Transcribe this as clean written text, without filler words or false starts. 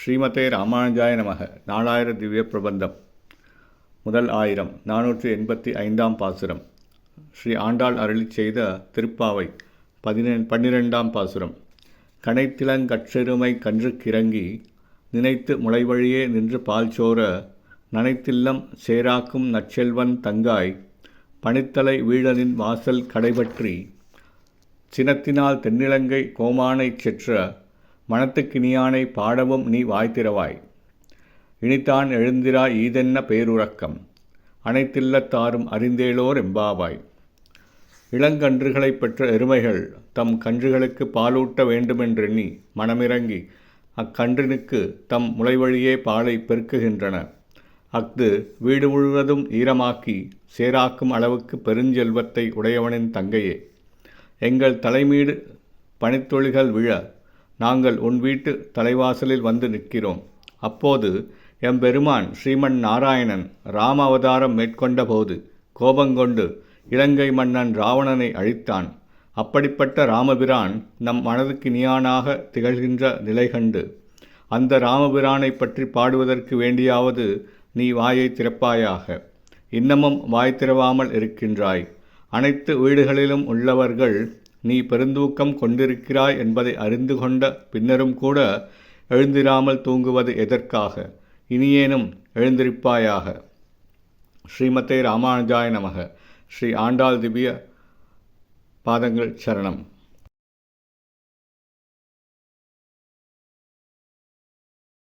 ஸ்ரீமதே ராமானுஜாய நமக. நாலாயிர திவ்ய பிரபந்தம். முதல் ஆயிரம் 485ஆம் பாசுரம். ஸ்ரீ ஆண்டாள் அருளிச் செய்த திருப்பாவை 12ஆம் பாசுரம். கனைத்திலங்கற்றெருமை கன்று கிறங்கி நினைத்து முளைவழியே நின்று பால் சோர நனைத்தில்லம் சேராக்கும் நற்செல்வன் தங்காய் பனித்தலை வீழனின் வாசல் கடைபற்றி சினத்தினால் தென்னிலங்கை கோமானைச் செற்ற மனத்துக்கினியானை பாடவும் நீ வாய்த்திரவாய். இனித்தான் எழுந்திராய் ஈதென்ன பேருறக்கம் அனைத்தில்லத்தாரும் அறிந்தேலோர் எம்பாவாய். இளங்கன்றுகளைப் பெற்ற எருமைகள் தம் கன்றுகளுக்கு பாலூட்ட வேண்டுமென்றெண்ணி மனமிறங்கி அக்கன்றினுக்கு தம் முளைவழியே பாலை பெருக்குகின்றன. அஃது வீடு முழுவதும் ஈரமாக்கி சேராக்கும் அளவுக்கு பெருஞ்செல்வத்தை உடையவனின் தங்கையே, எங்கள் தலைமீடு பனித்தொழிகள் விழ நாங்கள் உன் வீட்டு தலைவாசலில் வந்து நிற்கிறோம். அப்போது எம்பெருமான் ஸ்ரீமன் நாராயணன் ராம அவதாரம் மேற்கொண்ட போது கோபங்கொண்டு இலங்கை மன்னன் ராவணனை அழித்தான். அப்படிப்பட்ட ராமபிரான் நம் மனதுக்கு இனியானாக திகழ்கின்ற நிலை கண்டு அந்த ராமபிரானை பற்றி பாடுவதற்கு வேண்டியாவது நீ வாயை திறப்பாயாக. இன்னமும் வாய் திறவாமல் இருக்கின்றாய். அனைத்து வீடுகளிலும் உள்ளவர்கள் நீ பெருந்தூக்கம் கொண்டிருக்கிறாய் என்பதை அறிந்து கொண்ட பின்னரும் கூட எழுந்திராமல் தூங்குவது எதற்காக? இனியேனும் எழுந்திருப்பாயாக. ஸ்ரீமதே ராமானுஜாய நமக. ஸ்ரீ ஆண்டாள் திவ்ய பாதங்கள் சரணம்.